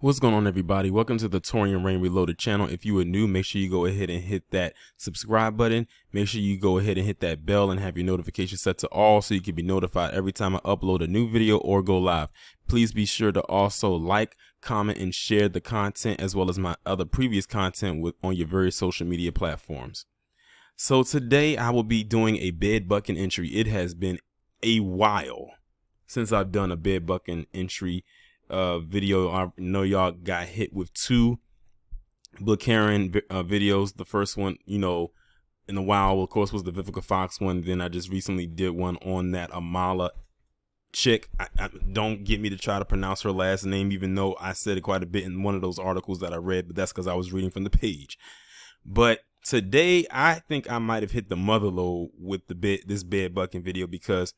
What's going on, everybody? Welcome to the Taurean Reloaded channel. If you are new, make sure you go ahead and hit that subscribe button. Make sure you go ahead and hit that bell and have your notifications set to all so you can be notified every time I upload a new video or go live. Please be sure to also like, comment, and share the content as well as my other previous content on your various social media platforms. So today I will be doing a bed bucking entry. It has been a while since I've done a bed bucking entry video. I know y'all got hit with two BedbucKKKen videos. The first one, in a while, of course, was the Vivica Fox one. Then I just recently did one on that Amala chick. I don't get me to try to pronounce her last name, even though I said it quite a bit in one of those articles that I read, but that's because I was reading from the page. But today, I think I might have hit the mother lode with this bed bucking video, because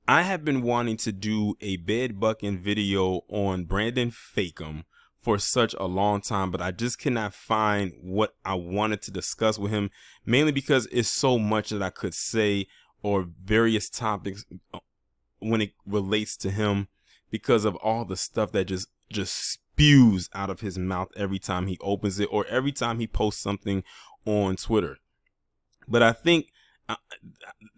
I have been wanting to do a bed bucking video on Brandon Fakum for such a long time, but I just cannot find what I wanted to discuss with him, mainly because it's so much that I could say, or various topics when it relates to him, because of all the stuff that just spews out of his mouth every time he opens it or every time he posts something on Twitter. But I think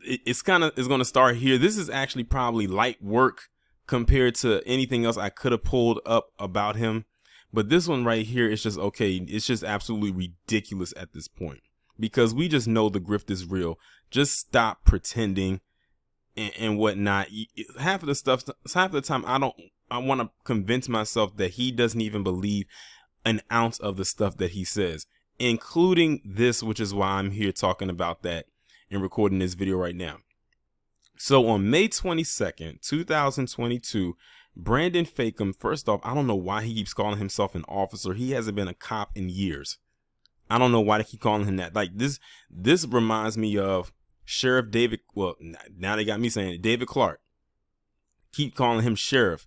it's going to start here. This is actually probably light work compared to anything else I could have pulled up about him. But this one right here is just okay. It's just absolutely ridiculous at this point, because we just know the grift is real. Just stop pretending and whatnot. Half of the time, I want to convince myself that he doesn't even believe an ounce of the stuff that he says, including this, which is why I'm here talking about that and recording this video right now. So on May 22nd, 2022, Brandon Fakum, first off, I don't know why he keeps calling himself an officer. He hasn't been a cop in years. I don't know why they keep calling him that. Like this reminds me of Sheriff David. Well, now they got me saying it. David Clark. Keep calling him sheriff,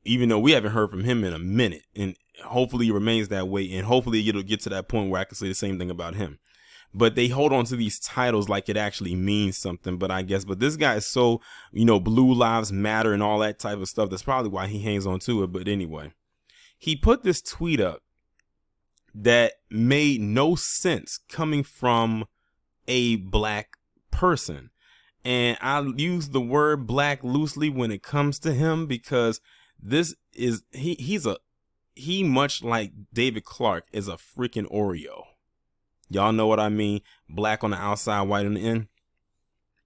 even though we haven't heard from him in a minute. And hopefully it remains that way. And hopefully it'll get to that point where I can say the same thing about him. But they hold on to these titles like it actually means something. But this guy is so, Blue Lives Matter and all that type of stuff. That's probably why he hangs on to it. But anyway, he put this tweet up that made no sense coming from a black person. And I use the word black loosely when it comes to him, because this is, he much like David Clark is a freaking Oreo. Y'all know what I mean? Black on the outside, white on the in.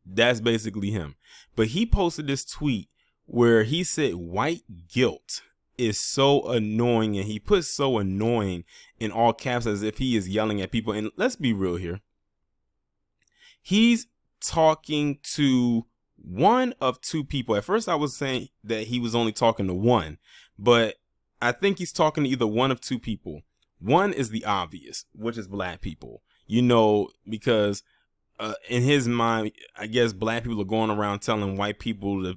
That's basically him. But he posted this tweet where he said white guilt is so annoying, and he put so annoying in all caps as if he is yelling at people. And let's be real here. He's talking to one of two people. At first I was saying that he was only talking to one, but I think he's talking to either one of two people. One is the obvious, which is black people, because in his mind, I guess black people are going around telling white people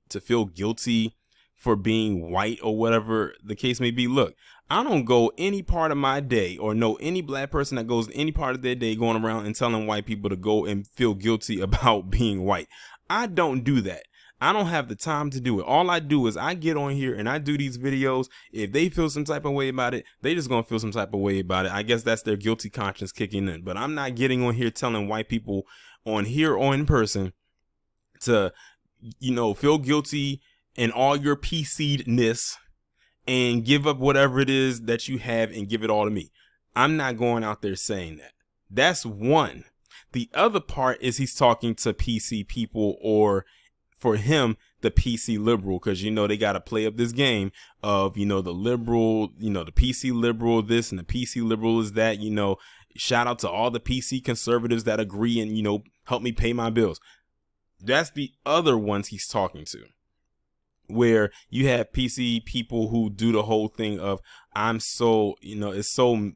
to feel guilty for being white or whatever the case may be. Look, I don't go any part of my day or know any black person that goes any part of their day going around and telling white people to go and feel guilty about being white. I don't do that. I don't have the time to do it. All I do is I get on here and I do these videos. If they feel some type of way about it, they just gonna feel some type of way about it. I guess that's their guilty conscience kicking in. But I'm not getting on here telling white people on here or in person to, feel guilty in all your PC-ness and give up whatever it is that you have and give it all to me. I'm not going out there saying that. That's one. The other part is he's talking to PC people, or for him, the PC liberal, because, they got to play up this game of, the liberal, the PC liberal this and the PC liberal is that, shout out to all the PC conservatives that agree and, help me pay my bills. That's the other ones he's talking to, where you have PC people who do the whole thing of, I'm so, it's so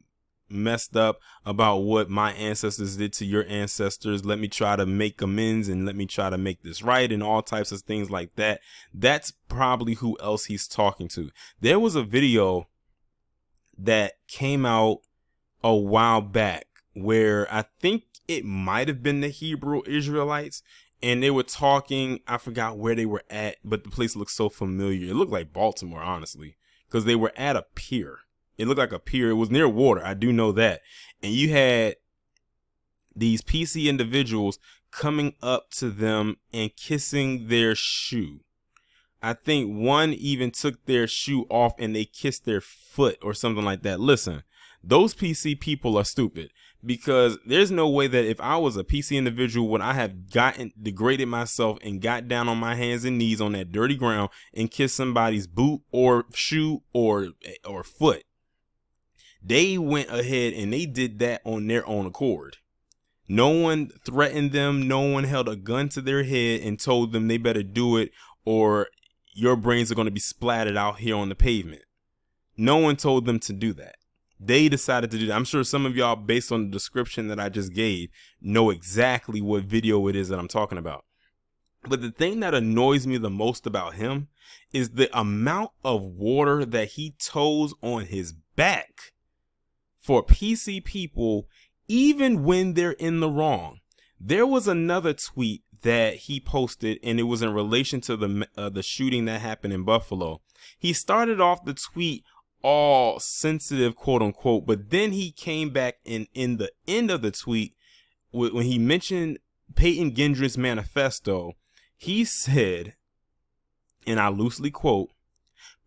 messed up about what my ancestors did to your ancestors. Let me try to make amends and let me try to make this right, and all types of things like that. That's probably who else he's talking to. There was a video that came out a while back where I think it might have been the Hebrew Israelites, and they were talking. I forgot where they were at, but the place looked so familiar. It looked like Baltimore, honestly, because they were at a pier. It looked like a pier. It was near water. I do know that. And you had these PC individuals coming up to them and kissing their shoe. I think one even took their shoe off and they kissed their foot or something like that. Listen, those PC people are stupid, because there's no way that if I was a PC individual, would I have degraded myself and got down on my hands and knees on that dirty ground and kissed somebody's boot or shoe or foot. They went ahead and they did that on their own accord. No one threatened them. No one held a gun to their head and told them they better do it or your brains are going to be splattered out here on the pavement. No one told them to do that. They decided to do that. I'm sure some of y'all, based on the description that I just gave, know exactly what video it is that I'm talking about. But the thing that annoys me the most about him is the amount of water that he toes on his back for PC people, even when they're in the wrong. There was another tweet that he posted, and it was in relation to the shooting that happened in Buffalo. He started off the tweet all sensitive, quote unquote, but then he came back and in the end of the tweet, when he mentioned Peyton Gendron's manifesto, he said, and I loosely quote,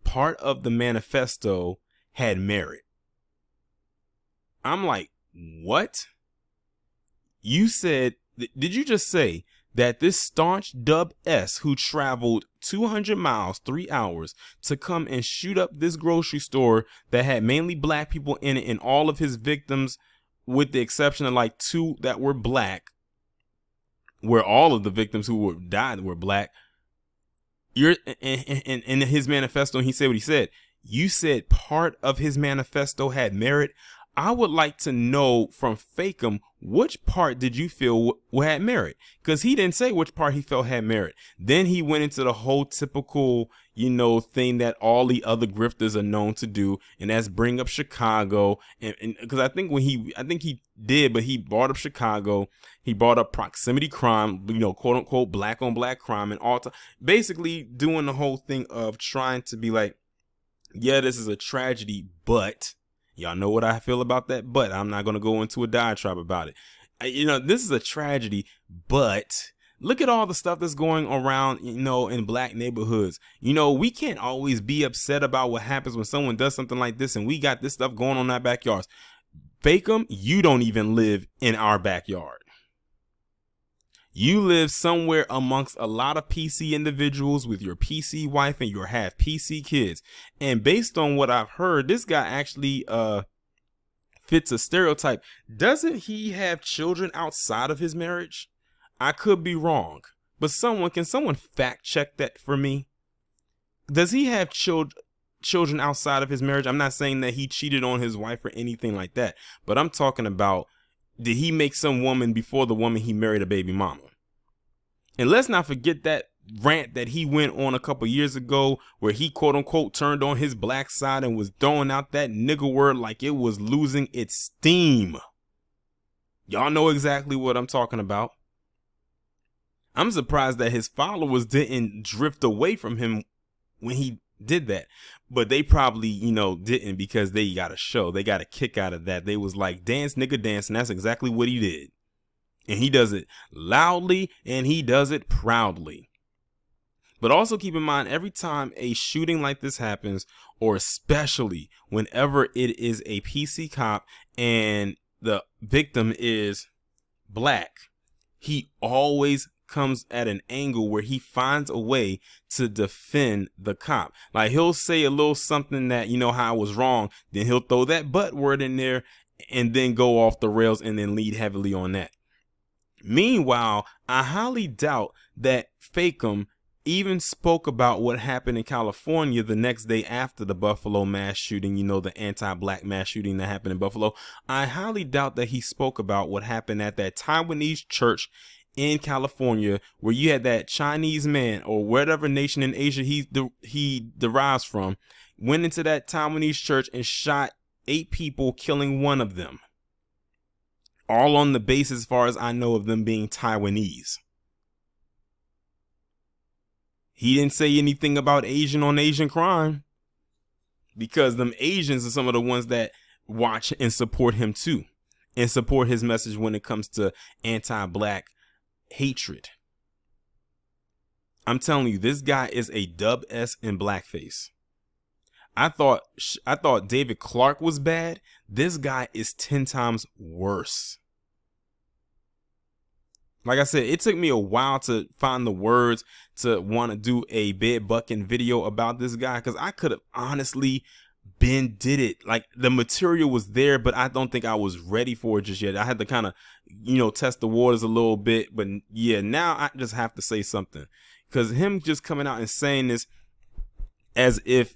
part of the manifesto had merit. I'm like, what? You said, did you just say that this staunch Dub S who traveled 200 miles, 3 hours to come and shoot up this grocery store that had mainly black people in it, and all of his victims, with the exception of like 2 that were black, where all of the victims who died were black, you're in his manifesto, and he said what he said. You said part of his manifesto had merit. I would like to know from Fakum, which part did you feel had merit? Because he didn't say which part he felt had merit. Then he went into the whole typical, thing that all the other grifters are known to do, and that's bring up Chicago. And because I think he did, but he brought up Chicago. He brought up proximity crime, quote unquote, black on black crime, and all basically doing the whole thing of trying to be like, yeah, this is a tragedy, but y'all know what I feel about that, but I'm not going to go into a diatribe about it. This is a tragedy, but look at all the stuff that's going around, in black neighborhoods. We can't always be upset about what happens when someone does something like this, and we got this stuff going on in our backyards. Fakum, you don't even live in our backyard. You live somewhere amongst a lot of PC individuals with your PC wife and your half PC kids. And based on what I've heard, this guy actually fits a stereotype. Doesn't he have children outside of his marriage? I could be wrong, but can someone fact check that for me? Does he have children outside of his marriage? I'm not saying that he cheated on his wife or anything like that, but I'm talking about, did he make some woman before the woman he married a baby mama? And let's not forget that rant that he went on a couple years ago where he, quote unquote, turned on his black side and was throwing out that nigga word like it was losing its steam. Y'all know exactly what I'm talking about. I'm surprised that his followers didn't drift away from him when he did that, but they probably, didn't, because they got a show. They got a kick out of that. They was like, dance, nigga, dance. And that's exactly what he did. And he does it loudly and he does it proudly. But also keep in mind, every time a shooting like this happens, or especially whenever it is a PC cop and the victim is black, he always comes at an angle where he finds a way to defend the cop. Like, he'll say a little something that, how I was wrong, then he'll throw that but word in there and then go off the rails and then lead heavily on that. Meanwhile, I highly doubt that Fakum even spoke about what happened in California the next day after the Buffalo mass shooting, the anti-black mass shooting that happened in Buffalo. I highly doubt that he spoke about what happened at that Taiwanese church in California, where you had that Chinese man, or whatever nation in Asia he derives from, went into that Taiwanese church and shot 8 people, killing 1 of them. All on the basis, as far as I know, of them being Taiwanese. He didn't say anything about Asian on Asian crime. because them Asians are some of the ones that watch and support him too, and support his message when it comes to anti-black hatred. I'm telling you, this guy is a dub S in blackface. I thought David Clark was bad. This guy is 10 times worse. Like I said, it took me a while to find the words to want to do a BedbucKKKen video about this guy, because I could have honestly did it. Like, the material was there, but I don't think I was ready for it just yet. I had to kind of, test the waters a little bit. But yeah, now I just have to say something, because him just coming out and saying this as if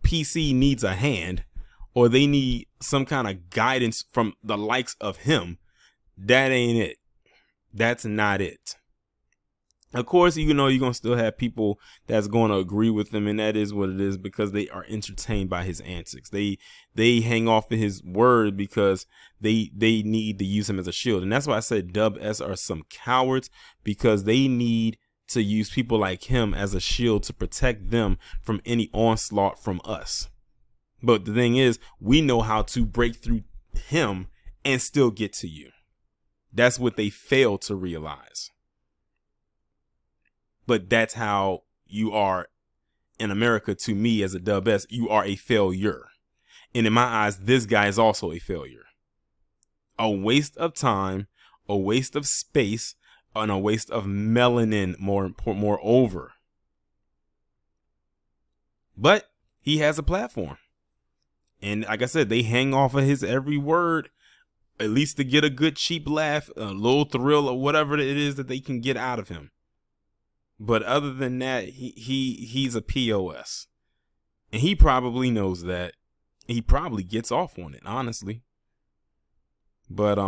PC needs a hand or they need some kind of guidance from the likes of him, that ain't it. That's not it. Of course, you're going to still have people that's going to agree with him, and that is what it is, because they are entertained by his antics. They hang off of his word because they need to use him as a shield. And that's why I said Dub S are some cowards, because they need to use people like him as a shield to protect them from any onslaught from us. But the thing is, we know how to break through him and still get to you. That's what they fail to realize. But that's how you are in America. To me, as a Dub S, you are a failure. And in my eyes, this guy is also a failure. A waste of time, a waste of space, and a waste of melanin, moreover. But he has a platform. And like I said, they hang off of his every word, at least to get a good cheap laugh, a little thrill, or whatever it is that they can get out of him. But other than that, he's a POS. And he probably knows that. He probably gets off on it, honestly. But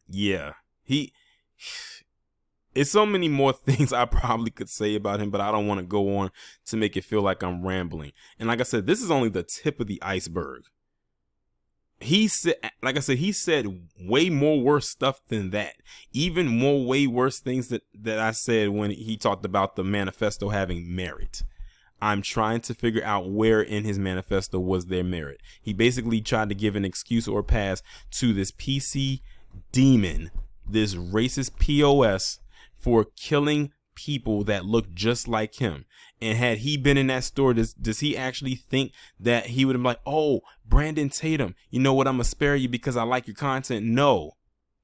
yeah. It's so many more things I probably could say about him, but I don't want to go on to make it feel like I'm rambling. And like I said, this is only the tip of the iceberg. He said, like I said, he said way more worse stuff than that. Even more way worse things that I said when he talked about the manifesto having merit. I'm trying to figure out where in his manifesto was there merit. He basically tried to give an excuse or pass to this PC demon, this racist POS, for killing people that look just like him. And had he been in that store, does he actually think that he would have been like, oh, Brandon Tatum, you know what, I'm gonna spare you because I like your content? No,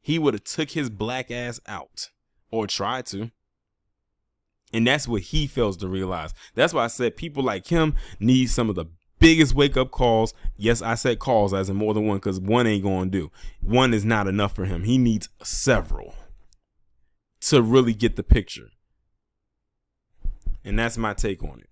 he would have took his black ass out, or tried to. And that's what he fails to realize. That's why I said people like him need some of the biggest wake up calls. Yes, I said calls as in more than one, because one ain't gonna do. One is not enough for him. He needs several to really get the picture. And that's my take on it.